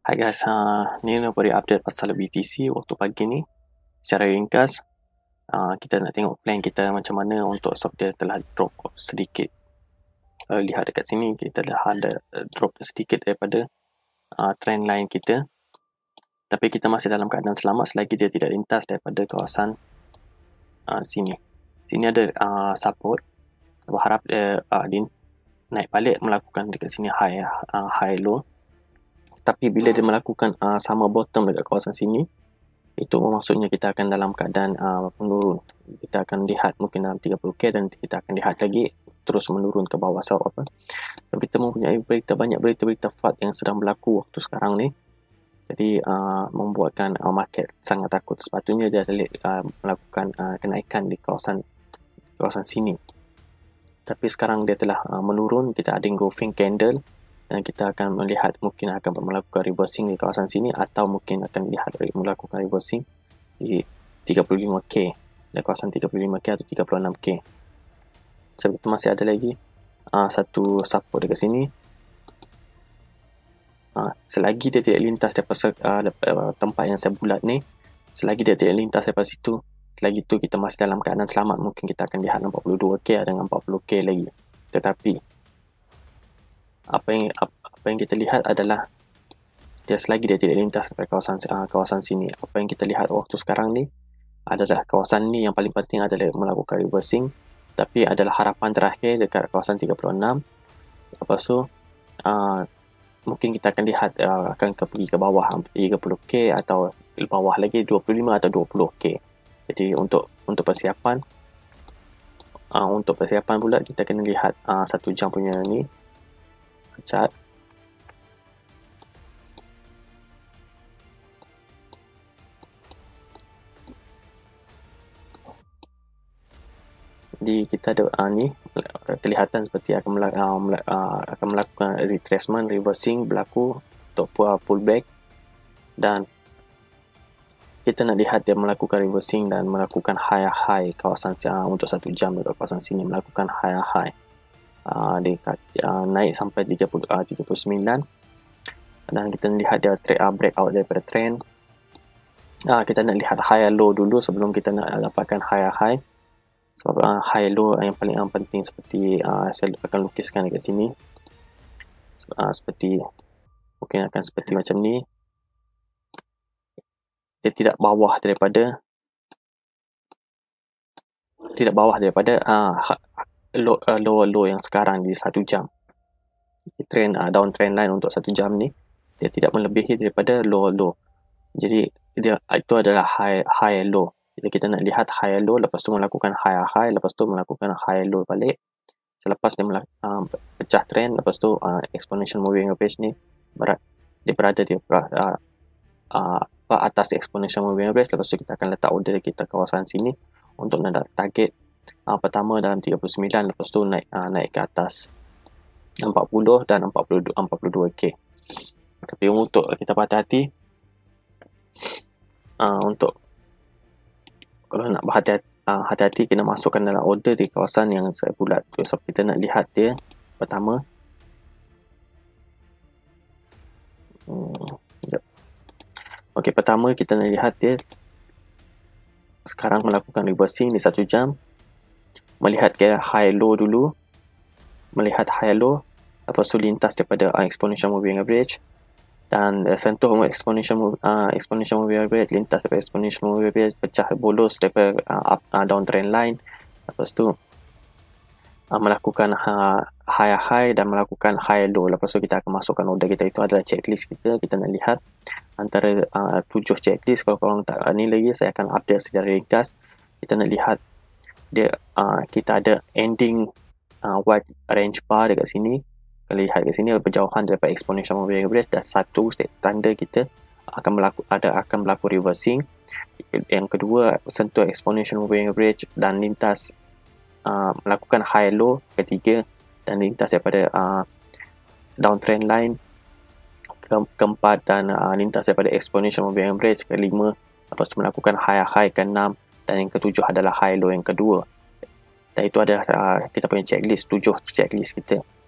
Hai guys, ni nak beri update pasal BTC waktu pagi ni. Secara ringkas, kita nak tengok plan kita macam mana untuk stock dia telah drop sedikit. Lihat dekat sini, kita dah ada drop sedikit daripada trend line kita. Tapi kita masih dalam keadaan selamat selagi dia tidak lintas daripada kawasan sini. Sini ada support. Berharap dia naik balik melakukan dekat sini high low. Tapi bila dia melakukan sama bottom dekat kawasan sini, itu maksudnya kita akan dalam keadaan menurun. Kita akan lihat mungkin dalam 30k dan kita akan lihat lagi terus menurun ke bawah sebab apa? So, kita mempunyai banyak berita-berita FUD yang sedang berlaku waktu sekarang ni. Jadi membuatkan market sangat takut. Sepatutnya dia melakukan kenaikan di kawasan sini. Tapi sekarang dia telah menurun. Kita ada engulfing candle dan kita akan melihat mungkin akan melakukan reversing di kawasan sini atau mungkin akan melakukan reversing di 35k, di kawasan 35k atau 36k. Sebab itu masih ada lagi satu support dekat sini. Selagi dia tidak lintas daripada tempat yang saya bulat ni, selagi dia tidak lintas daripada situ, selagi itu kita masih dalam keadaan selamat. Mungkin kita akan lihat 42k dengan 40k lagi. Tetapi apa yang kita lihat adalah dia selagi dia tidak lintas ke kawasan sini. Apa yang kita lihat waktu sekarang ni adalah kawasan ni yang paling penting adalah melakukan reversing. Tapi adalah harapan terakhir dekat kawasan 36. Lepas tu mungkin kita akan lihat akan pergi ke bawah 30k atau bawah lagi 25 atau 20k. Jadi untuk persiapan pula kita kena lihat 1 jam punya ni chart. Jadi kita ada ni kelihatan seperti akan melakukan retracement, reversing berlaku untuk pullback, dan kita nak lihat dia melakukan reversing dan melakukan high kawasan untuk 1 jam dekat kawasan sini, melakukan high dekat naik sampai 39, dan kita lihat dia breakout daripada trend. Kita nak lihat high low dulu sebelum kita nak dapatkan high. Sebab high low yang paling penting seperti saya akan lukiskan dekat sini. Seperti mungkin akan seperti macam ni. Dia tidak bawah daripada low yang sekarang di 1 jam. Trend down trend line untuk 1 jam ni dia tidak melebihi daripada low. Jadi dia itu adalah high low. Jadi kita nak lihat high low, lepas tu melakukan high, lepas tu melakukan high low balik. Selepas dia pecah trend, lepas tu exponential moving average ni dia berada di atas exponential moving average. Lepas tu kita akan letak order kita kawasan sini untuk nak target pertama dalam 39, lepas tu naik ke atas 40 dan 42k. Tapi untuk kita berhati-hati, untuk kalau nak hati-hati kena masukkan dalam order di kawasan yang saya bulat. So kita nak lihat dia pertama. Okey, pertama kita nak lihat dia sekarang melakukan reversing di 1 jam. Melihat ke high low dulu. Melihat high low, lepas tu lintas daripada exponential moving average dan sentuh exponential moving average, lintas daripada exponential moving average, pecah bolos daripada downtrend line. Lepas tu melakukan high dan melakukan high low. Lepas tu kita akan masukkan order kita. Itu adalah checklist kita. Kita nak lihat antara 7 checklist. Kalau korang tak ni lagi, saya akan update secara ringkas. Kita nak lihat dia kita ada ending white range bar dekat sini. Kalau lihat kat sini berjauhan daripada exponential moving average, dan satu tanda kita akan berlaku reversing. Yang kedua, sentuh exponential moving average dan lintas melakukan high low. Ketiga, dan lintas daripada downtrend line. Keempat, dan lintas daripada exponential moving average. Kelima, lepas tu melakukan high. Keenam, dan yang ketujuh adalah high low yang kedua. Dan itu adalah kita punya checklist, 7 checklist kita.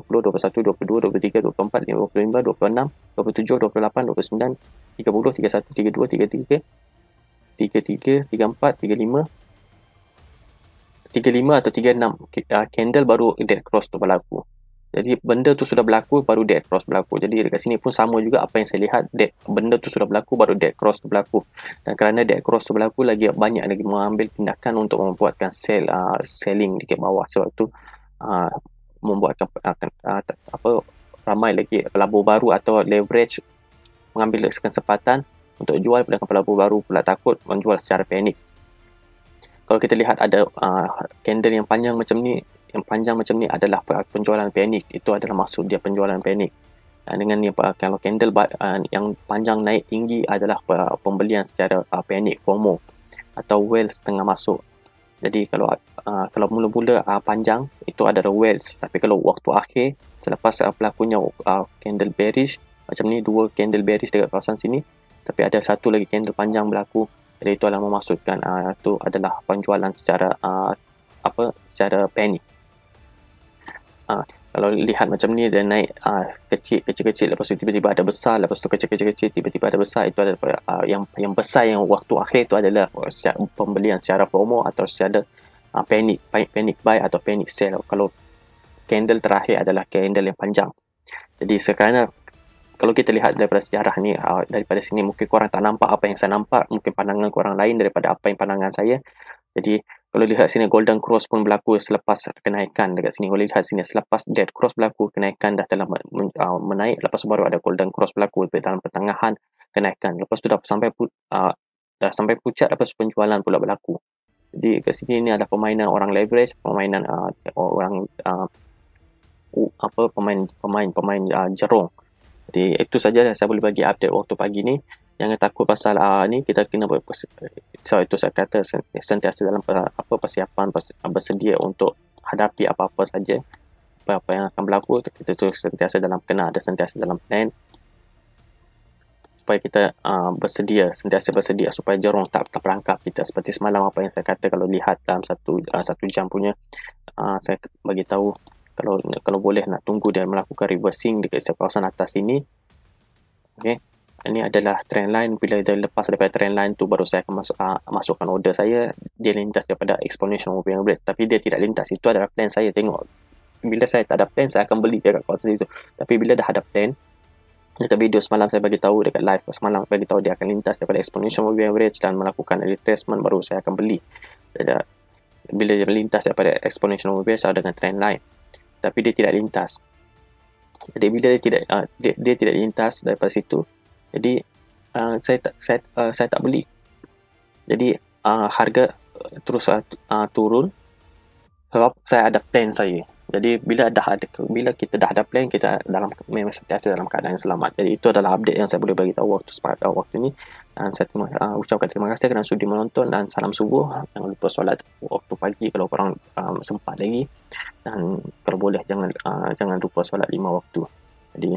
20, 21, 22, 23, 24, 25, 26, 27, 28, 29, 30, 31, 32, 33, 33, 34, 35, 35 atau 36 candle baru dead cross tu berlaku. Jadi benda tu sudah berlaku baru dead cross berlaku. Jadi dekat sini pun sama juga apa yang saya lihat, benda tu sudah berlaku baru dead cross tu berlaku. Dan kerana dead cross tu berlaku, lagi banyak lagi mengambil tindakan untuk membuatkan selling dekat bawah. Sebab tu membuatkan ramai lagi pelabur baru atau leverage mengambil kesempatan untuk jual, sedangkan pelabur baru pula takut menjual secara panik. Kalau kita lihat ada candle yang panjang macam ni, adalah penjualan panik. Itu adalah maksud dia, penjualan panik. Dan dengan ni, kalau candle yang panjang naik tinggi adalah pembelian secara panik, FOMO, atau whales tengah masuk. Jadi kalau mula-mula panjang, itu adalah whales. Tapi kalau waktu akhir, selepas berlakunya candle bearish macam ni, 2 candle bearish dekat kawasan sini, tapi ada satu lagi candle panjang berlaku, jadi itu adalah memaksudkan itu adalah penjualan secara secara panik. Kalau lihat macam ni, dia naik kecil, lepas tu tiba-tiba ada besar, lepas tu kecil, tiba-tiba ada besar. Itu adalah yang besar yang waktu akhir itu adalah pembelian secara FOMO atau secara panic buy atau panic sell. Kalau candle terakhir adalah candle yang panjang. Jadi sekarang kalau kita lihat daripada sejarah ni, daripada sini mungkin korang tak nampak apa yang saya nampak, mungkin pandangan korang lain daripada apa yang pandangan saya. Jadi kalau lihat sini, golden cross pun berlaku selepas kenaikan. Dekat sini boleh lihat sini, selepas dead cross berlaku, kenaikan dah telah menaik. Lepas tu baru ada golden cross berlaku dalam pertengahan kenaikan. Lepas tu dah sampai puncak, lepas tu penjualan pula berlaku. Jadi kat sini ni ada permainan orang leverage, permainan orang pemain jerung. Jadi itu saja yang saya boleh bagi update waktu pagi ni. Jangan takut pasal ni, kita kena so itu saya kata sentiasa dalam persiapan, bersedia untuk hadapi apa-apa saja, apa yang akan berlaku. Kita tu sentiasa dalam plan, supaya kita sentiasa bersedia supaya jerung tak terperangkap kita. Seperti semalam apa yang saya kata, kalau lihat dalam satu jam punya, saya bagi tahu kalau boleh nak tunggu dia melakukan reversing dekat kawasan atas ini. Okey, ini adalah trend line. Bila dia lepas daripada trend line tu, baru saya akan masukkan order saya. Dia lintas daripada exponential moving average, tapi dia tidak lintas. Itu adalah plan saya. Tengok, bila saya tak ada plan, saya akan beli dekat kawasan itu. Tapi bila dah ada plan, dekat video semalam saya bagi tahu, dekat live semalam bagi tahu dia akan lintas daripada exponential moving average dan melakukan retracement, baru saya akan beli. Bila dia melintas daripada exponential moving average dengan trend line, tapi dia tidak lintas. Jadi bila dia tidak lintas daripada situ, jadi saya tak beli. Jadi harga terus turun sebab saya ada plan saya. Jadi bila kita dah ada plan, kita memang sentiasa dalam keadaan selamat. Jadi itu adalah update yang saya boleh bagi tahu waktu ini. Dan saya ucapkan terima kasih kerana sudi menonton, dan salam subuh. Jangan lupa solat waktu pagi kalau korang sempat lagi, dan kalau boleh jangan lupa solat 5 waktu. Jadi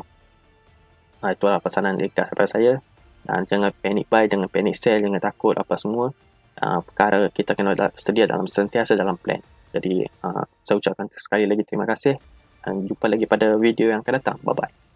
itu adalah pesanan ringkas daripada saya. Dan jangan panic buy, jangan panic sell, jangan takut apa semua. Perkara kita kena sentiasa dalam plan. Jadi saya ucapkan sekali lagi terima kasih, dan jumpa lagi pada video yang akan datang. Bye bye.